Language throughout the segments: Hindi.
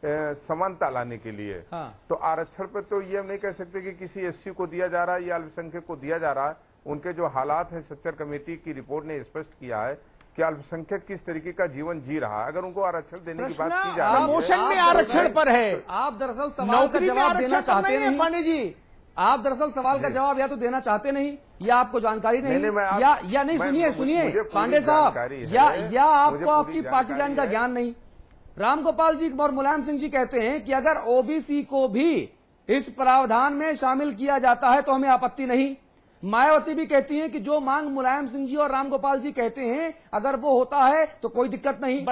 समानता लाने के लिए। तो आरक्षण पे तो ये हम नहीं कह सकते कि किसी एससी को दिया जा रहा है या अल्पसंख्यक को दिया जा रहा है। उनके जो हालात है, सच्चर कमेटी की रिपोर्ट ने स्पष्ट किया है कि अल्पसंख्यक किस तरीके का जीवन जी रहा है। अगर उनको आरक्षण देने की बात की जा रही है, प्रमोशन में आरक्षण पर है, आप दरअसल सवाल का जवाब देना चाहते नहीं पांडे जी। आप दरअसल सवाल का जवाब या तो देना चाहते नहीं या आपको जानकारी नहीं, या नहीं। सुनिए पांडे साहब, या आपको आपकी पार्टी लाइन का ज्ञान नहीं। रामगोपाल जी और मुलायम सिंह जी कहते हैं कि अगर ओबीसी को भी इस प्रावधान में शामिल किया जाता है तो हमें आपत्ति नहीं। मायावती भी कहती हैं कि जो मांग मुलायम सिंह जी और रामगोपाल जी कहते हैं अगर वो होता है तो कोई दिक्कत नहीं।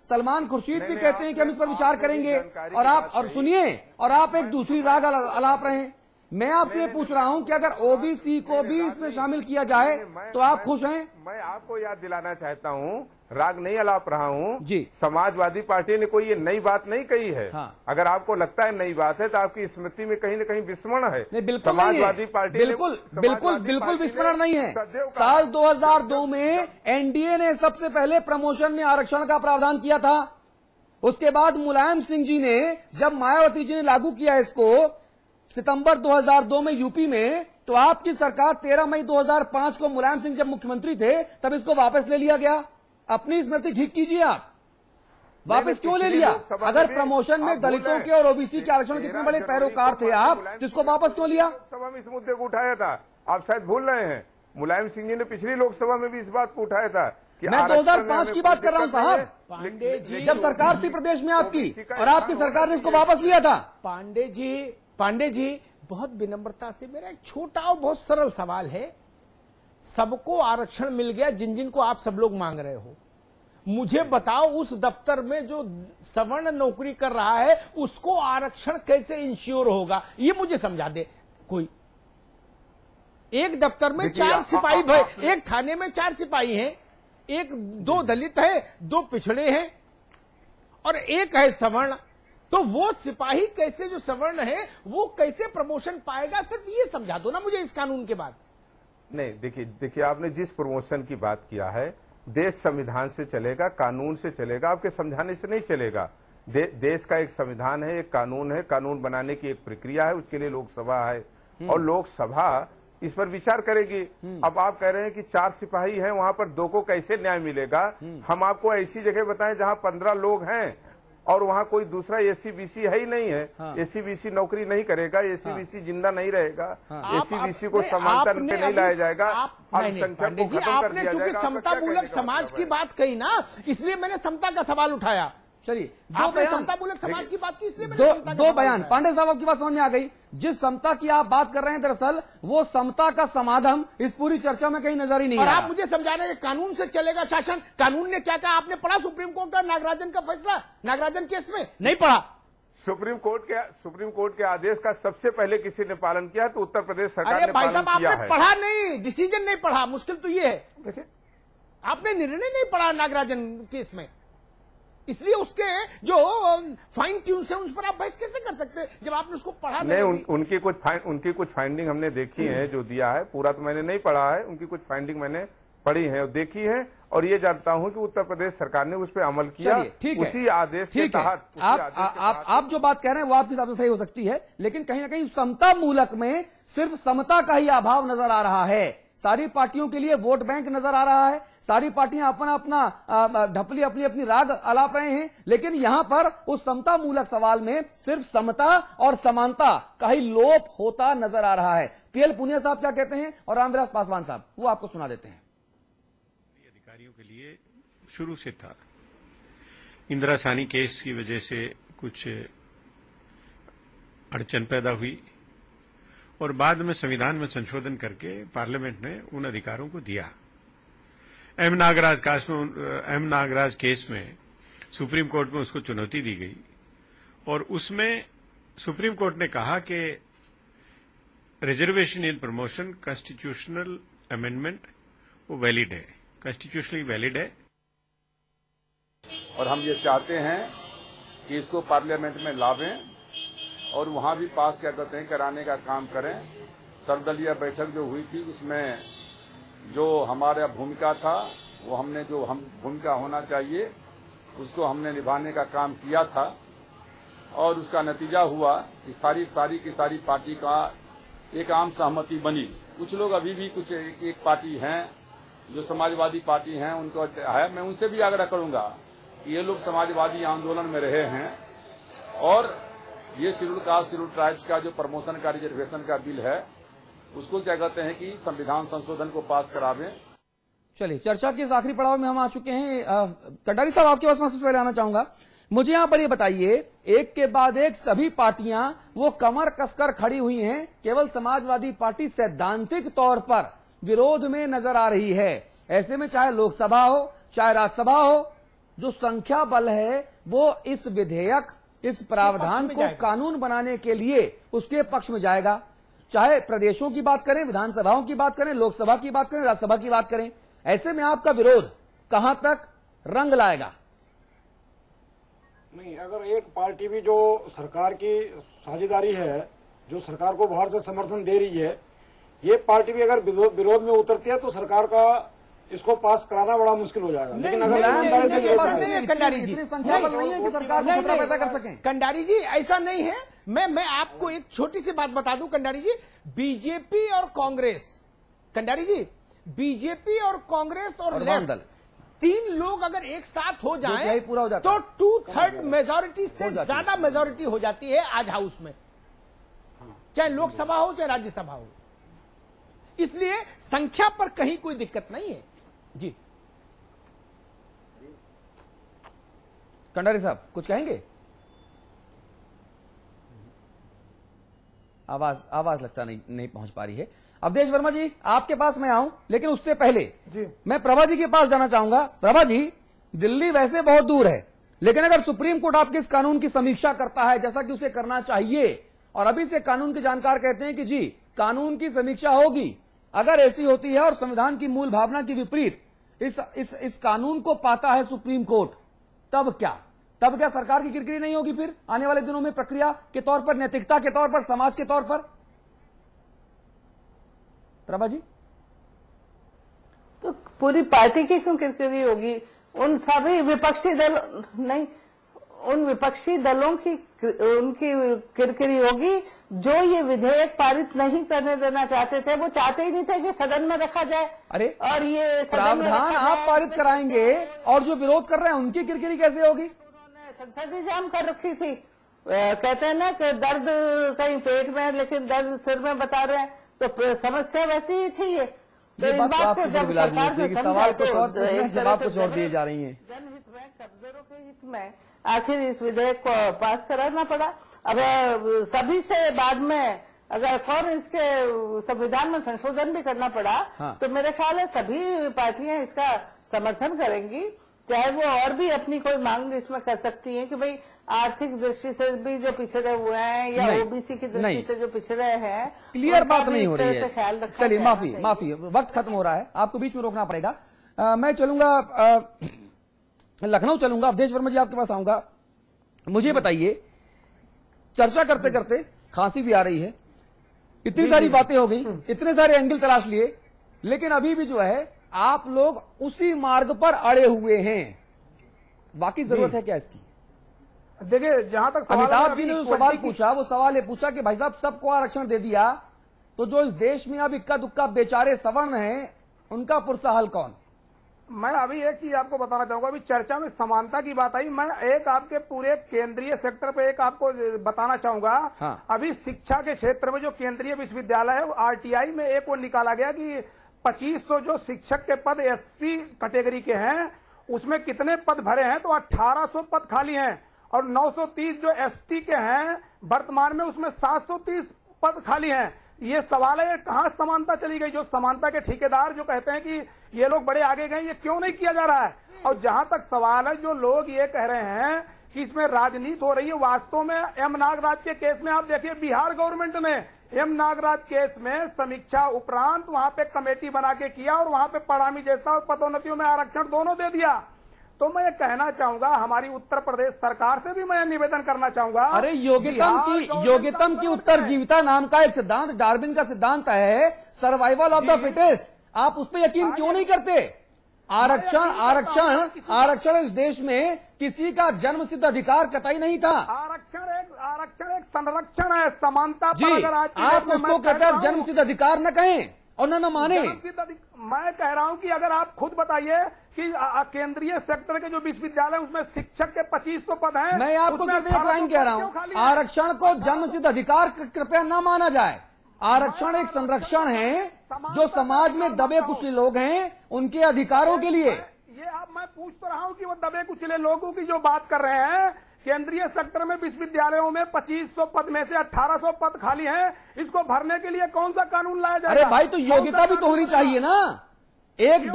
सलमान खुर्शीद भी कहते हैं कि हम इस पर विचार करेंगे। और सुनिए, और आप एक दूसरी राग अलाप रहे हैं। मैं आपसे पूछ रहा हूं कि अगर ओबीसी को भी इसमें शामिल किया जाए तो आप खुश हैं? मैं आपको याद दिलाना चाहता हूं, राग नहीं अलाप रहा हूं जी। समाजवादी पार्टी ने कोई ये नई बात नहीं कही है। अगर आपको लगता है नई बात है तो आपकी स्मृति में कहीं न कहीं विस्मरण है। बिल्कुल समाजवादी पार्टी बिल्कुल विस्मरण नहीं है। साल 2002 में एनडीए ने सबसे पहले प्रमोशन में आरक्षण का प्रावधान किया था। उसके बाद मुलायम सिंह जी ने, जब मायावती जी ने लागू किया इसको सितंबर 2002 में यूपी में, तो आपकी सरकार 13 मई 2005 को मुलायम सिंह जब मुख्यमंत्री थे तब इसको वापस ले लिया गया। अपनी स्मृति ठीक कीजिए आप, वापस क्यों ले लिया? अगर प्रमोशन में दलितों के और ओबीसी के आरक्षण कितने बड़े पैरोकार थे आप, जिसको वापस क्यों लिया? लोकसभा में इस मुद्दे को उठाया था, आप शायद भूल रहे हैं। मुलायम सिंह जी ने पिछली लोकसभा में भी इस बात को उठाया था कि मैं 2005 की बात कर रहा हूं साहब, पांडे जी, जब सरकार थी प्रदेश में आपकी, और आपकी सरकार ने इसको वापस लिया था। पांडे जी बहुत विनम्रता से, मेरा एक छोटा और बहुत सरल सवाल है। सबको आरक्षण मिल गया जिन जिन को आप सब लोग मांग रहे हो। मुझे बताओ उस दफ्तर में जो सवर्ण नौकरी कर रहा है उसको आरक्षण कैसे इंश्योर होगा, ये मुझे समझा दे कोई। एक दफ्तर में 4 सिपाही, एक थाने में 4 सिपाही हैं, 2 दलित है, 2 पिछड़े हैं और 1 है सवर्ण। तो वो सिपाही कैसे, जो सवर्ण है वो कैसे प्रमोशन पाएगा? सिर्फ ये समझा दो ना मुझे इस कानून के बाद। नहीं, देखिए आपने जिस प्रमोशन की बात किया है, देश संविधान से चलेगा, कानून से चलेगा, आपके समझाने से नहीं चलेगा। देश का एक संविधान है, एक कानून है, कानून बनाने की एक प्रक्रिया है, उसके लिए लोकसभा है और लोकसभा इस पर विचार करेगी। अब आप कह रहे हैं कि 4 सिपाही हैं, वहां पर 2 को कैसे न्याय मिलेगा? हम आपको ऐसी जगह बताएं जहां 15 लोग हैं और वहां कोई दूसरा एससी-बीसी है ही नहीं है। एससी-बीसी नौकरी नहीं करेगा, एससी-बीसी जिंदा नहीं रहेगा, एससी-बीसी को समानता पे नहीं लाया जाएगा। आपने चूंकि समतामूलक समाज की बात कही ना, इसलिए मैंने समता का सवाल उठाया। चलिए, समतामूलक समाज की बात की, इसलिए दो बयान। पांडे साहब आपकी बात समझ में आ गई। जिस समता की आप बात कर रहे हैं, दरअसल वो समता का समाधान इस पूरी चर्चा में कहीं नजर ही नहीं और आया। आप मुझे समझा रहे हैं कानून से चलेगा शासन। कानून ने क्या कहा? आपने पढ़ा सुप्रीम कोर्ट का नागराजन का फैसला, नागराजन केस में? नहीं पढ़ा। सुप्रीम कोर्ट के आदेश का सबसे पहले किसी ने पालन किया तो उत्तर प्रदेश सरकार ने अरे भाई साहब, आपने पढ़ा नहीं, डिसीजन नहीं पढ़ा। मुश्किल तो ये है, देखिए आपने निर्णय नहीं पढ़ा नागराजन केस में, इसलिए उसके जो फाइन ट्यून्स है उस पर आप बहस कैसे कर सकते हैं जब आपने उसको पढ़ा नहीं? उनकी कुछ फाइंडिंग हमने देखी है, जो दिया है पूरा तो मैंने नहीं पढ़ा है, उनकी कुछ फाइंडिंग मैंने पढ़ी है और देखी है, और ये जानता हूं कि उत्तर प्रदेश सरकार ने उस पर अमल किया उसी आदेश के तहत। आप जो बात कह रहे हैं वो आपके हिसाब से सही हो सकती है, लेकिन कहीं ना कहीं समता मूलक में सिर्फ समता का ही अभाव नजर आ रहा है। सारी पार्टियों के लिए वोट बैंक नजर आ रहा है, सारी पार्टियां अपना ढपली अपनी राग अलाप रहे हैं, लेकिन यहां पर उस समता मूलक सवाल में सिर्फ समता और समानता का ही लोप होता नजर आ रहा है। पीएल पुनिया साहब क्या कहते हैं और रामविलास पासवान साहब, वो आपको सुना देते हैं। अधिकारियों के लिए शुरू से था, इंदिरा साहनी केस की वजह से कुछ अड़चन पैदा हुई और बाद में संविधान में संशोधन करके पार्लियामेंट ने उन अधिकारों को दिया। एम नागराज केस में सुप्रीम कोर्ट में उसको चुनौती दी गई और उसमें सुप्रीम कोर्ट ने कहा कि reservation in promotion constitutional amendment वो वैलिड है, कॉन्स्टिट्यूशनली वैलिड है। और हम ये चाहते हैं कि इसको पार्लियामेंट में लावें और वहां भी पास क्या करते हैं कराने का काम करें। सर्वदलीय बैठक जो हुई थी उसमें जो हमारा भूमिका था वो हमने जो हम भूमिका होना चाहिए उसको हमने निभाने का काम किया था और उसका नतीजा हुआ कि सारी की सारी पार्टी का एक आम सहमति बनी। कुछ लोग अभी भी कुछ एक पार्टी हैं जो समाजवादी पार्टी हैं, उनको है, मैं उनसे भी आग्रह करूंगा कि ये लोग समाजवादी आंदोलन में रहे हैं और ये शेड्यूल कास्ट शेड्यूल ट्राइब्स का जो प्रमोशन का रिजर्वेशन का बिल है उसको क्या कहते हैं कि संविधान संशोधन को पास करावें। चलिए, चर्चा के इस आखिरी पड़ाव में हम आ चुके हैं। कटारी साहब, आपके पास मैं सबसे पहले आना चाहूंगा। मुझे यहां पर ये बताइए, एक के बाद एक सभी पार्टियां वो कमर कसकर खड़ी हुई हैं, केवल समाजवादी पार्टी सैद्धांतिक तौर पर विरोध में नजर आ रही है। ऐसे में चाहे लोकसभा हो चाहे राज्यसभा हो, जो संख्या बल है वो इस विधेयक, इस प्रावधान को कानून बनाने के लिए उसके पक्ष में जाएगा। चाहे प्रदेशों की बात करें, विधानसभाओं की बात करें, लोकसभा की बात करें, राज्यसभा की बात करें, ऐसे में आपका विरोध कहां तक रंग लाएगा? नहीं, अगर एक पार्टी भी जो सरकार की साझेदारी है, जो सरकार को बाहर से समर्थन दे रही है, ये पार्टी भी अगर विरोध में उतरती है तो सरकार का इसको पास कराना बड़ा मुश्किल हो जाएगा। लेकिन अगर कंडारी जी, संख्या बल नहीं है कि सरकार को खतरा पैदा कर सकें। कंडारी जी, ऐसा नहीं है। मैं आपको एक छोटी सी बात बता दूं कंडारी जी, बीजेपी और कांग्रेस, कंडारी जी, बीजेपी और कांग्रेस और लेफ्ट, तीन लोग अगर एक साथ हो जाएं पूरा हो जाता तो 2/3 मेजोरिटी से ज्यादा मेजोरिटी हो जाती है आज हाउस में, चाहे लोकसभा हो चाहे राज्यसभा हो। इसलिए संख्या पर कहीं कोई दिक्कत नहीं है जी। कंडारी साहब कुछ कहेंगे? आवाज लगता नहीं पहुंच पा रही है। अवधेश वर्मा जी, आपके पास मैं आऊं, लेकिन उससे पहले जी मैं प्रभा जी के पास जाना चाहूंगा। प्रभा जी, दिल्ली वैसे बहुत दूर है, लेकिन अगर सुप्रीम कोर्ट आपके इस कानून की समीक्षा करता है जैसा कि उसे करना चाहिए, और अभी से कानून के जानकार कहते हैं कि जी कानून की समीक्षा होगी, अगर ऐसी होती है और संविधान की मूल भावना के विपरीत इस कानून को पाता है सुप्रीम कोर्ट, तब क्या सरकार की किरकिरी नहीं होगी फिर आने वाले दिनों में, प्रक्रिया के तौर पर, नैतिकता के तौर पर, समाज के तौर पर? प्रभा जी, तो पूरी पार्टी की क्यों किरकिरी होगी? उन सभी विपक्षी दल नहीं, उन विपक्षी दलों की उनकी किरकिरी होगी जो ये विधेयक पारित नहीं करने देना चाहते थे। वो चाहते ही नहीं थे कि सदन में रखा जाए। अरे और ये प्रावधान आप पारित कराएंगे और जो विरोध कर रहे हैं उनकी किरकिरी कैसे होगी? उन्होंने संसद ही जाम कर रखी थी। कहते हैं ना कि दर्द कहीं पेट में लेकिन दर्द सिर में बता रहे हैं, तो समस्या वैसी ही थी ये। तो इस बात को जब सरकार ने समझा तो जवाब कुछ और दिए जा रही है। जनहित में, कब्जरों के हित में आखिर इस विधेयक को पास कराना पड़ा। अब सभी से बाद में अगर कौन इसके संविधान में संशोधन भी करना पड़ा, हाँ। तो मेरे ख्याल है सभी पार्टियां इसका समर्थन करेंगी, चाहे वो और भी अपनी कोई मांग इसमें कर सकती हैं कि भाई आर्थिक दृष्टि से भी जो पिछड़े हुए हैं या ओबीसी की दृष्टि से जो पिछड़े हैं, क्लियर बात नहीं हो रही है। चलिए, माफी, वक्त खत्म हो रहा है, आपको बीच में रोकना पड़ेगा। मैं चलूंगा, लखनऊ चलूंगा। अवधेश वर्मा जी, आपके पास आऊंगा। मुझे बताइए, चर्चा करते करते खांसी भी आ रही है, इतनी सारी बातें हो गई, इतने सारे एंगल तलाश लिए, लेकिन अभी भी जो है आप लोग उसी मार्ग पर अड़े हुए हैं। बाकी जरूरत है क्या इसकी? देखिए, जहां तक अमिताभ जी ने जो सवाल पूछा, वो सवाल ये पूछा कि भाई साहब सबको आरक्षण दे दिया, तो जो इस देश में अब इक्का दुक्का बेचारे सवर्ण हैं, उनका पुरसा हल कौन? मैं अभी एक चीज आपको बताना चाहूंगा। अभी चर्चा में समानता की बात आई, मैं एक आपके पूरे केंद्रीय सेक्टर पे एक आपको बताना चाहूंगा। हाँ। अभी शिक्षा के क्षेत्र में जो केंद्रीय विश्वविद्यालय है, आरटीआई में एक वो निकाला गया कि 2500 जो शिक्षक के पद एससी कैटेगरी के हैं, उसमें कितने पद भरे हैं, तो 1800 पद खाली हैं, और 930 जो एसटी के हैं वर्तमान में, उसमें 730 पद खाली हैं। ये सवाल है, कहां समानता चली गई? जो समानता के ठेकेदार जो कहते हैं कि ये लोग बड़े आगे गए, ये क्यों नहीं किया जा रहा है? और जहां तक सवाल है, जो लोग ये कह रहे हैं कि इसमें राजनीति हो रही है, वास्तव में एम नागराज के केस में आप देखिए, बिहार गवर्नमेंट ने एम नागराज केस में समीक्षा उपरांत वहां पे कमेटी बना के किया और वहां पे पड़ामी जैसा और पदोन्नतियों में आरक्षण दोनों दे दिया। तो मैं ये कहना चाहूंगा, हमारी उत्तर प्रदेश सरकार से भी मैं निवेदन करना चाहूंगा। अरे योग्यतम की उत्तरजीविता नाम का एक सिद्धांत, डार्विन का सिद्धांत है, सर्वाइवल ऑफ द फिटेस्ट। आप उस पर यकीन क्यों नहीं करते? आरक्षण इस देश में किसी का जन्मसिद्ध अधिकार कतई नहीं था। आरक्षण एक संरक्षण है, समानता जी, पर अगर आप उसको कहते हैं जन्मसिद्ध अधिकार न कहें और न माने। मैं कह रहा हूं कि अगर आप खुद बताइए कि केंद्रीय सेक्टर के जो विश्वविद्यालय उसमें शिक्षक के 2500 पद हैं। मैं आपको सिर्फ एक लाइन कह रहा हूं, आरक्षण को जन्मसिद्ध अधिकार कृपया न माना जाए। आरक्षण एक संरक्षण है जो समाज में दबे कुचले लोग हैं उनके अधिकारों के लिए। ये अब मैं पूछ तो रहा हूं कि वो दबे कुचले लोगों की जो बात कर रहे हैं, केंद्रीय सेक्टर में विश्वविद्यालयों में 2500 पद में से 1800 पद खाली हैं, इसको भरने के लिए कौन सा कानून लाया जाएगा? अरे भाई, तो योग्यता भी तो होनी चाहिए ना। एक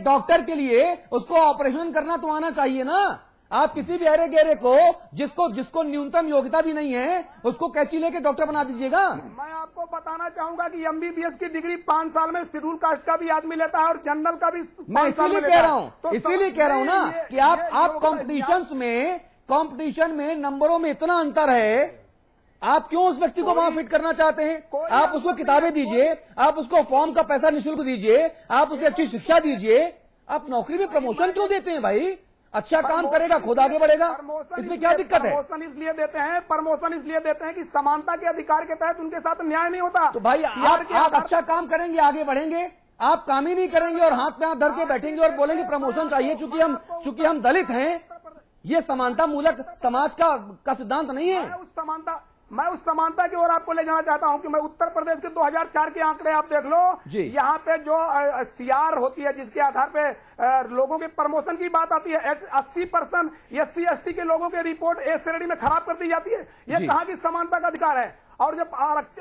डॉक्टर के लिए उसको ऑपरेशन करना तो आना चाहिए ना। आप किसी भी अरे गहरे को जिसको न्यूनतम योग्यता भी नहीं है उसको कैंची लेके डॉक्टर बना दीजिएगा। मैं आपको बताना चाहूंगा कि एमबीबीएस की डिग्री 5 साल में शेड्यूल कास्ट का भी आदमी लेता है और जनरल का भी। मैं इसीलिए कह रहा हूं ना कि आप कंपटीशन में नंबरों में इतना अंतर है, आप क्यों उस व्यक्ति को वहां फिट करना चाहते हैं? आप उसको किताबें दीजिए, आप उसको फॉर्म का पैसा निःशुल्क दीजिए, आप उसे अच्छी शिक्षा दीजिए। आप नौकरी में प्रमोशन क्यों देते हैं भाई? अच्छा काम करेगा खुद आगे बढ़ेगा, इसमें क्या दिक्कत है? प्रमोशन इसलिए देते हैं कि समानता के अधिकार के तहत उनके साथ न्याय नहीं होता। तो भाई आप अच्छा काम करेंगे आगे बढ़ेंगे, आप काम ही नहीं करेंगे और हाथ पे हाथ धर के बैठेंगे और बोलेंगे प्रमोशन चाहिए चूंकि हम दलित हैं। ये समानता मूलक समाज का सिद्धांत नहीं है। मैं उस समानता की ओर आपको ले जाना चाहता हूं कि मैं उत्तर प्रदेश के 2004 के आंकड़े आप देख लो। यहाँ पे जो सीआर होती है जिसके आधार पे लोगों के प्रमोशन की बात आती है, 80% SC/ST के लोगों के रिपोर्ट ए श्रेणी में खराब कर दी जाती है। ये कहाँ की समानता का अधिकार है? और जब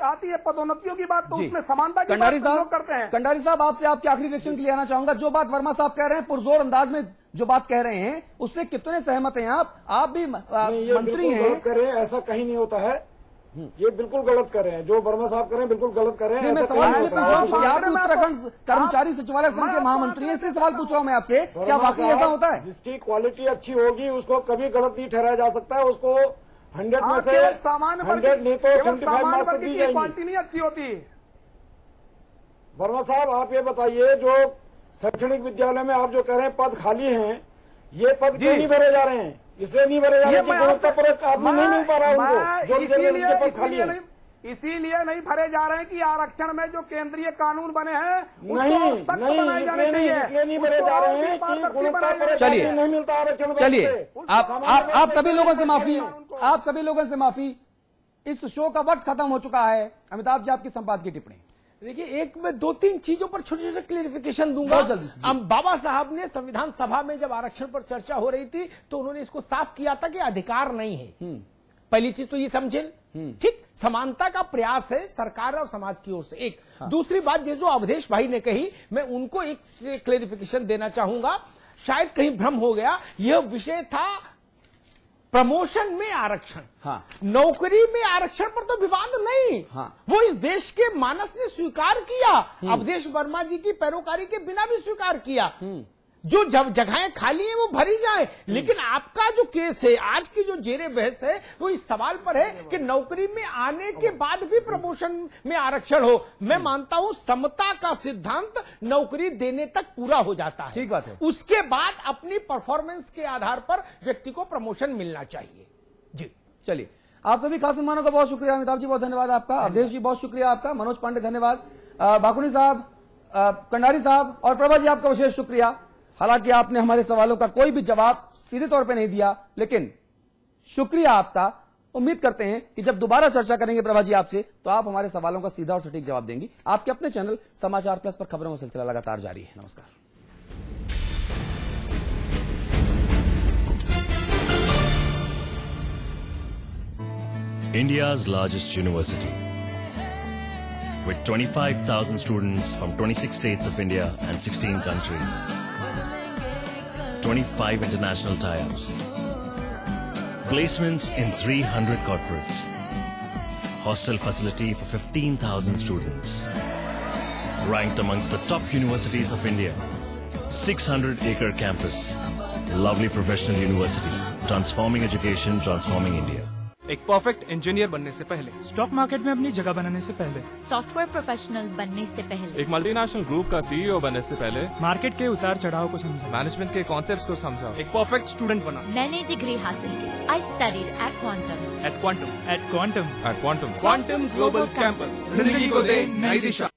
आती है पदोन्नतियों की बात तो उसमें समानता की बात लोग करते हैं। कंडारी साहब, आपसे आपके आखिरी रिएक्शन के लिए आना चाहूंगा। जो बात वर्मा साहब कह रहे हैं, पुरजोर अंदाज में जो बात कह रहे हैं, उससे कितने सहमत हैं आप भी मंत्री हैं। ऐसा कहीं नहीं होता है, ये बिल्कुल गलत कर रहे हैं। जो वर्मा साहब कर रहे हैं बिल्कुल गलत कर रहे हैं। मैं सवाल इसलिए पूछ रहा हूँ कि आप भी उत्तराखंड कर्मचारी सचिवालय संघ के महामंत्री हैं, इसलिए सवाल पूछ रहा हूँ मैं आपसे, क्या वाकई ऐसा होता है? जिसकी क्वालिटी अच्छी होगी उसको कभी गलत नहीं ठहराया जा सकता है। उसको 100 में से 100 नहीं तो 75 मार्क्स दी जाएंगी। क्वालिटी नहीं अच्छी होती। वर्मा साहब, आप ये बताइए, जो शैक्षणिक विद्यालय में आप जो कह रहे हैं पद खाली हैं, ये पद क्यों नहीं भरे जा रहे हैं? इसलिए नहीं भरे जा रहे कि गुणवत्तापूर्वक आदमी नहीं मिल पा रहा है उनको, जो पद खाली है। इसीलिए नहीं भरे जा रहे हैं कि आरक्षण में जो केंद्रीय कानून बने हैं नहीं, इसलिए नहीं भरे जा रहे हैं कि गुणवत्तापूर्वक नहीं मिलता आरक्षण। चलिए, आप सभी लोगों से माफी। इस शो का वक्त खत्म हो चुका है। अमिताभ जी, आपकी संपादकीय टिप्पणी। देखिए, एक मैं 2-3 चीजों पर छोटे छोटे क्लियरिफिकेशन दूंगा जल्दी। अब बाबा साहब ने संविधान सभा में जब आरक्षण पर चर्चा हो रही थी तो उन्होंने इसको साफ किया था कि अधिकार नहीं है। पहली चीज तो ये समझे, ठीक, समानता का प्रयास है सरकार और समाज की ओर से। एक दूसरी बात, ये जो अवधेश भाई ने कही, मैं उनको एक क्लियरिफिकेशन देना चाहूंगा, शायद कहीं भ्रम हो गया। यह विषय था प्रमोशन में आरक्षण, नौकरी में आरक्षण पर तो विवाद नहीं। वो इस देश के मानस ने स्वीकार किया, अवधेश वर्मा जी की पैरोकारी के बिना भी स्वीकार किया। जो जगहें खाली हैं वो भरी जाए। लेकिन आपका जो केस है, आज की जो जेरे बहस है, वो इस सवाल पर है कि नौकरी में आने के बाद भी प्रमोशन में आरक्षण हो। मैं मानता हूं समता का सिद्धांत नौकरी देने तक पूरा हो जाता है, ठीक बात है। उसके बाद अपनी परफॉर्मेंस के आधार पर व्यक्ति को प्रमोशन मिलना चाहिए। जी, चलिए, आप सभी खास मेहमानों का बहुत शुक्रिया। अमिताभ जी बहुत धन्यवाद आपका, अवधेश जी बहुत शुक्रिया आपका, मनोज पांडे धन्यवाद, बाकुनी साहब, कंडारी साहब और प्रभा जी आपका विशेष शुक्रिया। हालांकि आपने हमारे सवालों का कोई भी जवाब सीधे तौर पे नहीं दिया, लेकिन शुक्रिया आपका। उम्मीद करते हैं कि जब दोबारा चर्चा करेंगे प्रभा जी आपसे, तो आप हमारे सवालों का सीधा और सटीक जवाब देंगी। आपके अपने चैनल समाचार प्लस पर खबरों का सिलसिला लगातार जारी है। नमस्कार। India's largest university, with 25,000 students from 26 states of India and 16 countries. 25 international tie-ups, placements in 300 corporates, hostel facility for 15,000 students, ranked amongst the top universities of India, 600-acre campus, lovely professional university, transforming education, transforming India. एक परफेक्ट इंजीनियर बनने से पहले, स्टॉक मार्केट में अपनी जगह बनाने से पहले, सॉफ्टवेयर प्रोफेशनल बनने से पहले, एक मल्टीनेशनल ग्रुप का सीईओ बनने से पहले, मार्केट के उतार चढ़ाव को समझा, मैनेजमेंट के कॉन्सेप्ट्स को समझा, एक परफेक्ट स्टूडेंट बना। मैंने डिग्री हासिल की। I studied at quantum quantum global campus, जिंदगी को दे नई दिशा।